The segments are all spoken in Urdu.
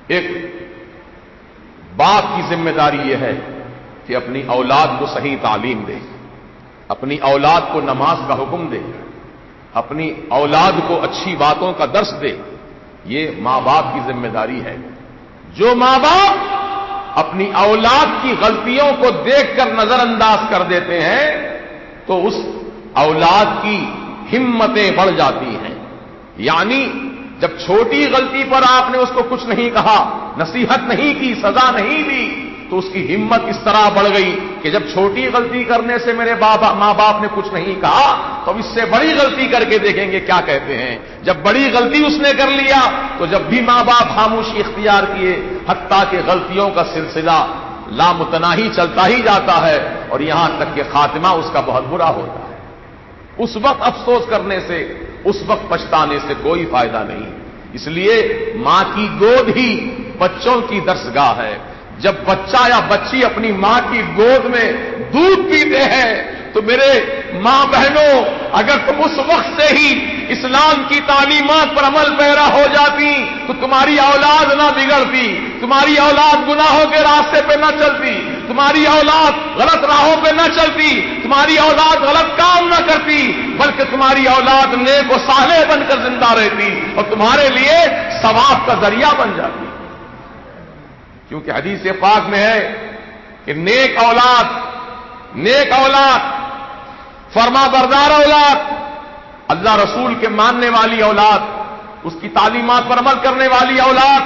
ایک باپ کی ذمہ داری یہ ہے کہ اپنی اولاد کو صحیح تعلیم دے، اپنی اولاد کو نماز کا حکم دے، اپنی اولاد کو اچھی باتوں کا درس دے. یہ ماں باپ کی ذمہ داری ہے. جو ماں باپ اپنی اولاد کی غلطیوں کو دیکھ کر نظر انداز کر دیتے ہیں تو اس اولاد کی ہمتیں بڑھ جاتی ہیں. یعنی جب چھوٹی غلطی پر آپ نے اس کو کچھ نہیں کہا، نصیحت نہیں کی، سزا نہیں دی، تو اس کی ہمت اس طرح بڑھ گئی کہ جب چھوٹی غلطی کرنے سے میرے ماں باپ نے کچھ نہیں کہا تو اب اس سے بڑی غلطی کر کے دیکھیں گے کیا کہتے ہیں. جب بڑی غلطی اس نے کر لیا تو جب بھی ماں باپ خاموشی اختیار کیے، حتیٰ کہ غلطیوں کا سلسلہ لامتناہی چلتا ہی جاتا ہے اور یہاں تک کہ خاتمہ اس کا بہت برا ہوتا ہے. اس وقت افسوس کرنے سے، اس وقت پچھتانے سے کوئی فائدہ نہیں. اس لیے ماں کی گود ہی بچوں کی درسگاہ ہے. جب بچہ یا بچی اپنی ماں کی گود میں دودھ پیتے ہیں تو میرے ماں بہنوں، اگر تم اس وقت سے ہی اسلام کی تعلیمات پر عمل پیرا ہو جاتی تو تمہاری اولاد نہ بگڑتی، تمہاری اولاد گناہوں کے راستے پہ نہ چلتی، تمہاری اولاد غلط راہوں پہ نہ چلتی، تمہاری اولاد غلط کام نہ کرتی، بلکہ تمہاری اولاد نیک و صالح بن کر زندہ رہتی اور تمہارے لیے ثواب کا ذریعہ بن جاتی. کیونکہ حدیث پاک میں ہے کہ نیک اولاد فرما بردار اولاد، اللہ رسول کے ماننے والی اولاد، اس کی تعلیمات پر عمل کرنے والی اولاد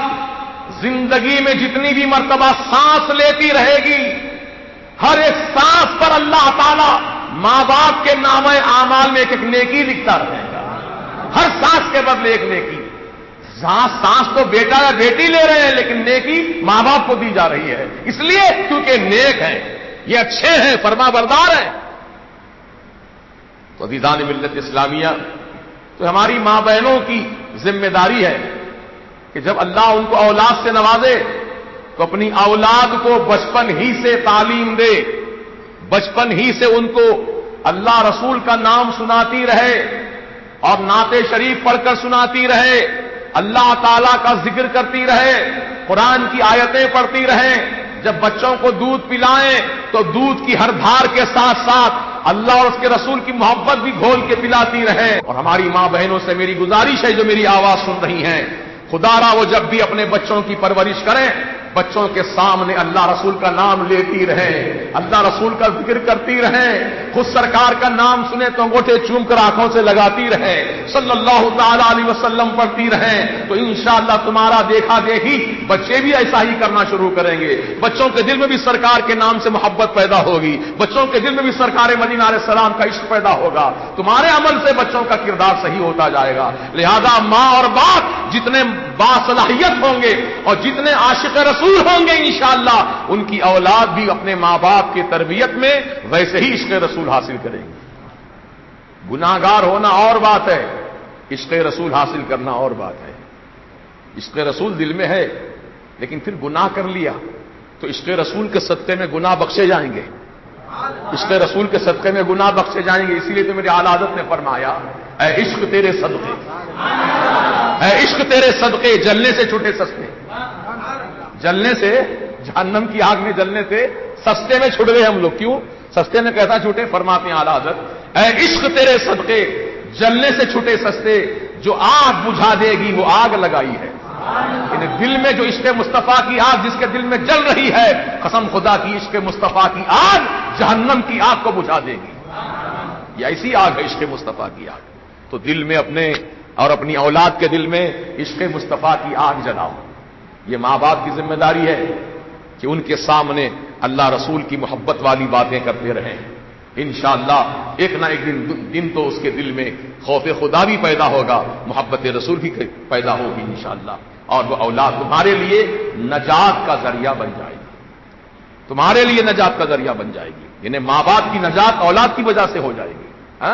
زندگی میں جتنی بھی مرتبہ سانس لیتی رہے گی، ہر ایک سانس پر اللہ تعالی ماں باپ کے نام اعمال میں ایک نیکی لکھتا رہے گا. ہر سانس کے بدلے ایک نیکی. سانس تو بیٹا یا بیٹی لے رہے ہیں لیکن نیکی ماں باپ کو دی جا رہی ہے. اس لیے کیونکہ نیک ہیں، یہ اچھے ہیں، فرما بردار ہیں. تو عزیزان ملت اسلامیہ، تو ہماری ماں بہنوں کی ذمہ داری ہے کہ جب اللہ ان کو اولاد سے نوازے تو اپنی اولاد کو بچپن ہی سے تعلیم دے، بچپن ہی سے ان کو اللہ رسول کا نام سناتی رہے اور نعت شریف پڑھ کر سناتی رہے، اللہ تعالیٰ کا ذکر کرتی رہے، قرآن کی آیتیں پڑھتی رہیں. جب بچوں کو دودھ پلائیں تو دودھ کی ہر دھار کے ساتھ ساتھ اللہ اور اس کے رسول کی محبت بھی گھول کے پلاتی رہیں. اور ہماری ماں بہنوں سے میری گزارش ہے جو میری آواز سن رہی ہیں، خدا را وہ جب بھی اپنے بچوں کی پرورش کریں بچوں کے سامنے اللہ رسول کا نام لیتی رہیں، اللہ رسول کا ذکر کرتی رہیں، خود سرکار کا نام سنے تو انگوٹھے چوم کر آنکھوں سے لگاتی رہیں، صلی اللہ تعالی علیہ وسلم پڑھتی رہیں. تو انشاءاللہ تمہارا دیکھا دیکھی بچے بھی ایسا ہی کرنا شروع کریں گے. بچوں کے دل میں بھی سرکار کے نام سے محبت پیدا ہوگی، بچوں کے دل میں بھی سرکار مدینہ علیہ السلام کا عشق پیدا ہوگا. تمہارے عمل سے بچوں کا کردار صحیح ہوتا جائے گا. لہذا ماں اور باپ جتنے باصلاحیت ہوں گے اور جتنے عاشق رسول ہوں گے انشاءاللہ ان کی اولاد بھی اپنے ماں باپ کی تربیت میں ویسے ہی عشق رسول حاصل کریں گے. گناہگار ہونا اور بات ہے، عشق رسول حاصل کرنا اور بات ہے. عشق رسول دل میں ہے لیکن پھر گناہ کر لیا تو عشق رسول کے صدقے میں گناہ بخشے جائیں گے، عشق رسول کے صدقے میں گناہ بخشے جائیں گے. اسی لیے تو میرے اعلیٰ حضرت نے فرمایا، اے عشق تیرے صدقے، اے عشق تیرے صدقے جلنے سے چھوٹے سستے، جلنے سے، جہنم کی آگ میں جلنے سے سستے میں چھوٹ گئے ہم لوگ. کیوں سستے میں کیسا چھوٹے؟ فرماتے ہیں اعلیٰ حضرت، اے عشق تیرے صدقے جلنے سے چھوٹے سستے، جو آگ بجھا دے گی وہ آگ لگائی ہے. یعنی دل میں جو عشق مصطفیٰ کی آگ جس کے دل میں جل رہی ہے، قسم خدا کی عشق مصطفیٰ کی آگ جہنم کی آگ کو بجھا دے گی. یہ ایسی آگ ہے عشق مصطفیٰ کی آگ. تو دل میں اپنے اور اپنی اولاد کے دل میں عشق مصطفیٰ کی آگ جلاؤ. یہ ماں باپ کی ذمہ داری ہے کہ ان کے سامنے اللہ رسول کی محبت والی باتیں کرتے رہیں. انشاءاللہ ایک نہ ایک دن تو اس کے دل میں خوف خدا بھی پیدا ہوگا، محبت رسول بھی پیدا ہوگی انشاءاللہ. اور وہ اولاد تمہارے لیے نجات کا ذریعہ بن جائے گی، تمہارے لیے نجات کا ذریعہ بن جائے گی. یعنی ماں باپ کی نجات اولاد کی وجہ سے ہو جائے گی.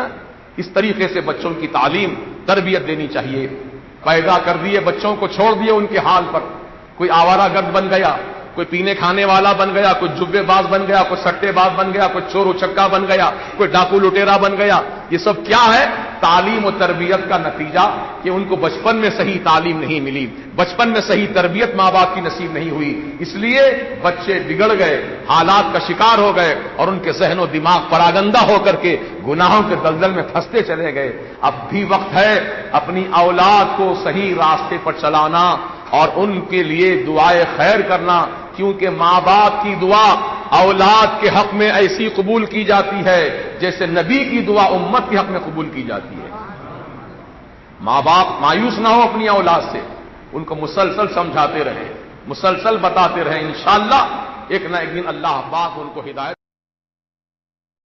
اس طریقے سے بچوں کی تعلیم تربیت دینی چاہیے. پیدا کر دیے بچوں کو چھوڑ دیے ان کے حال پر، کوئی آوارہ گرد بن گیا، کوئی پینے کھانے والا بن گیا، کوئی جبے باز بن گیا، کوئی سٹے باز بن گیا، کوئی چور اچکا بن گیا، کوئی ڈاکو لٹیرا بن گیا. یہ سب کیا ہے؟ تعلیم و تربیت کا نتیجہ کہ ان کو بچپن میں صحیح تعلیم نہیں ملی. بچپن میں صحیح تربیت ماں باپ کی نصیب نہیں ہوئی، اس لیے بچے بگڑ گئے، حالات کا شکار ہو گئے اور ان کے ذہن و دماغ پراگندہ ہو کر کے گناہوں کے دلدل میں پھنستے چلے گئے۔ اب بھی وقت ہے اپنی اولاد کو صحیح راستے پر چلانا اور ان کے لیے دعائے خیر کرنا، کیونکہ ماں باپ کی دعا اولاد کے حق میں ایسی قبول کی جاتی ہے جیسے نبی کی دعا امت کے حق میں قبول کی جاتی ہے۔ ماں باپ مایوس نہ ہو اپنی اولاد سے، ان کو مسلسل سمجھاتے رہیں، مسلسل بتاتے رہیں، انشاءاللہ ایک نہ ایک دن اللہ پاک ان کو ہدایت